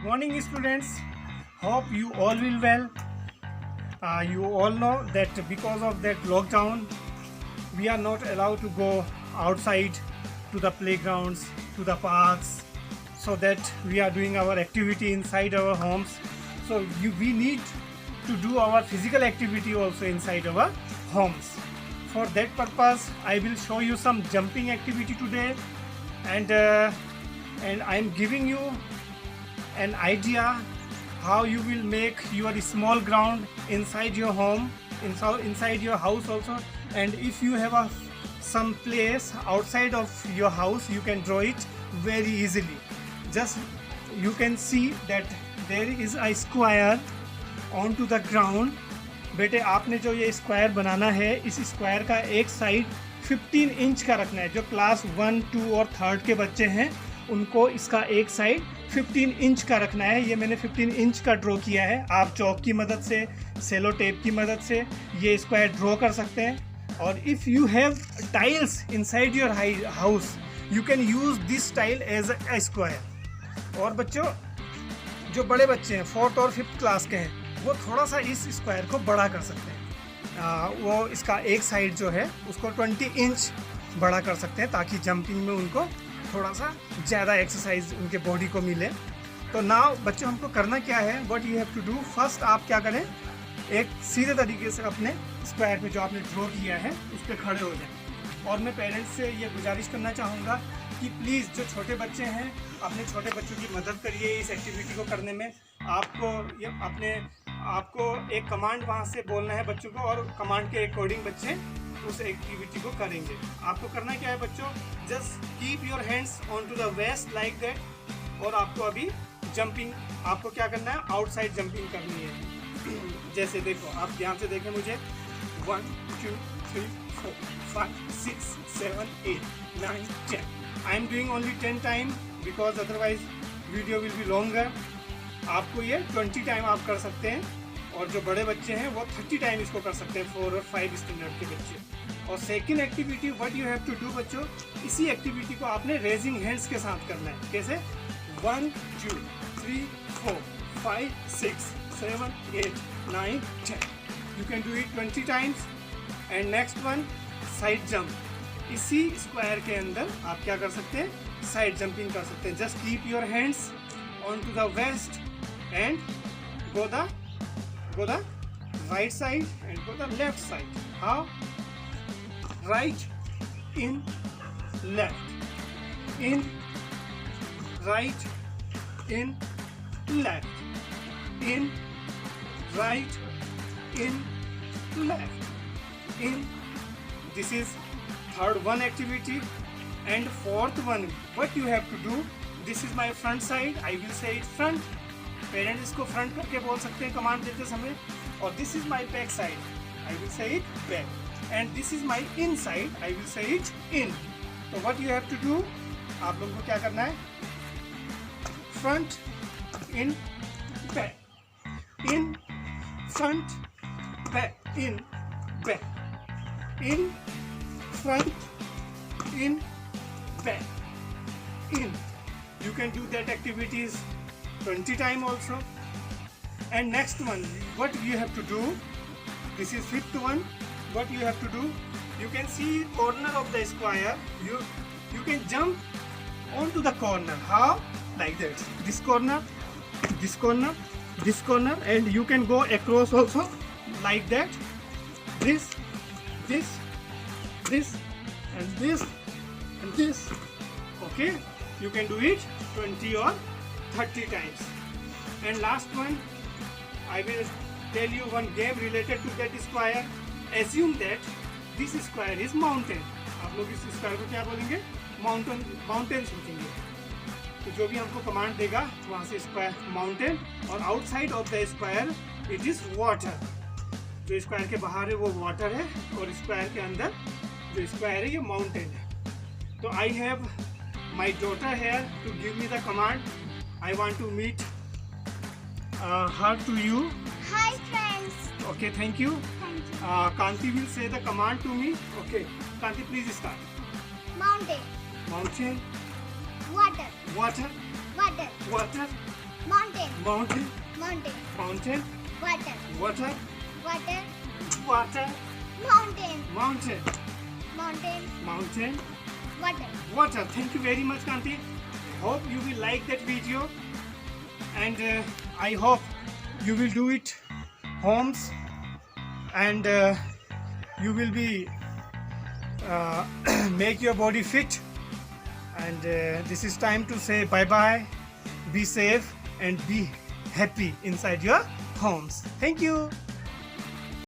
Morning students, hope you all will well. You all know that because of that lockdown, we are not allowed to go outside to the playgrounds, to the parks, so that we are doing our activity inside our homes. So we need to do our physical activity also inside our homes. For that purpose, I will show you some jumping activity today, and I am giving you an idea how you will make your small ground inside your home, inside your house also. And if you have some place outside of your house, you can draw it very easily. Just you can see that there is a square onto the ground. बेटे आपने जो ये square बनाना है, इस square का एक side 15 inch का रखना है. जो क्लास 1, 2 और 3 के बच्चे हैं उनको इसका एक साइड 15 इंच का रखना है. ये मैंने 15 इंच का ड्रॉ किया है. आप चौक की मदद से, सेलो टेप की मदद से ये स्क्वायर ड्रॉ कर सकते हैं. और if you have tiles inside your house, you can use this tile as a square. और बच्चों, जो बड़े बच्चे हैं 4th और 5th क्लास के हैं, वो थोड़ा सा इस स्क्वायर को बड़ा कर सकते हैं. वो इसका एक साइड जो है उसको 20 इंच बड़ा कर सकते हैं, ताकि जंपिंग में उनको थोड़ा सा ज़्यादा एक्सरसाइज उनके बॉडी को मिले. तो नाउ बच्चों, हमको करना क्या है, what you have to do. First आप क्या करें, एक सीधे तरीके से अपने स्क्वायर पे जो आपने ड्रॉ किया है उस पर खड़े हो जाएं. और मैं पेरेंट्स से ये गुजारिश करना चाहूँगा कि प्लीज़ जो छोटे बच्चे हैं, अपने छोटे बच्चों की मदद करिए इस एक्टिविटी को करने में. आपको एक कमांड वहाँ से बोलना है बच्चों को, और कमांड के अकॉर्डिंग बच्चे उस एक्टिविटी को करेंगे. आपको करना क्या है बच्चों, just keep your hands on to the waist like that. और आपको अभी जंपिंग, आपको क्या करना है, आउटसाइड जंपिंग करनी है. जैसे देखो, आप ध्यान से देखें मुझे. 1 2 3 4 5 6 7 8 9 10. I am doing only 10 time because otherwise video will be longer. आपको ये 20 टाइम आप कर सकते हैं, और जो बड़े बच्चे हैं वो 30 टाइम इसको कर सकते हैं, 4 और 5 स्टैंडर्ड के बच्चे. और second activity what you have to do बच्चों, इसी एक्टिविटी को आपने रेजिंग हैंड्स के साथ करना है. कैसे, 1 2 3 4 5 6 7 8 9 10. You can do it 20 times. And next one, side jump. इसी स्क्वायर के अंदर आप क्या कर सकते हैं, साइड जंपिंग कर सकते हैं. Just keep your hands on to the waist and go the right side and go the left side. How? Right, in, left, in, right, in, left, in, right, in, left, in. This is third one activity. And fourth one, what you have to do, this is my front side. I will say it front. Parents इसको front करके बोल सकते हैं command देते समय. और this is my back side, I will say it back. And this is my inside, I will say it in. तो what you have to do, आप लोगों को क्या करना है, front in back, in front back, in back, in front in back, in. You can do that activities 20 time also. And next one, what you have to do, this is 5th one. What you have to do, you can see corner of the square, you can jump onto the corner. How? Like that. This corner, this corner, this corner, and you can go across also like that. This, this, this, and this, and this. Okay, you can do it 20 or 30 times. And last one, I will tell you one game related to that square. Assume that this square is mountain. आप लोग इस square को क्या बोलेंगे, mountain सोचेंगे. तो जो भी हमको कमांड देगा वहाँ से स्क्वायर माउंटेन, और outside of the square it is water. जो स्क्वायर के बाहर है वो वाटर है, और स्क्वायर के अंदर जो स्क्वायर है ये माउंटेन है. तो I have my daughter here to give me the command. I want to meet her to you. Hi friends. Okay, thank you. Thank you. Kanti will say the command to me. Okay, Kanti, please start. Mountain. Mountain. Water. Water. Water. Water. Mountain. Mountain. Mountain. Fountain. Water. Water. Water. Water. Mountain. Mountain. Mountain. Mountain. Water. Water. Thank you very much, Kanti. Hope you will like that video, and I hope you will do it homes, and you will be make your body fit. And this is time to say bye bye. Be safe and be happy inside your homes. Thank you.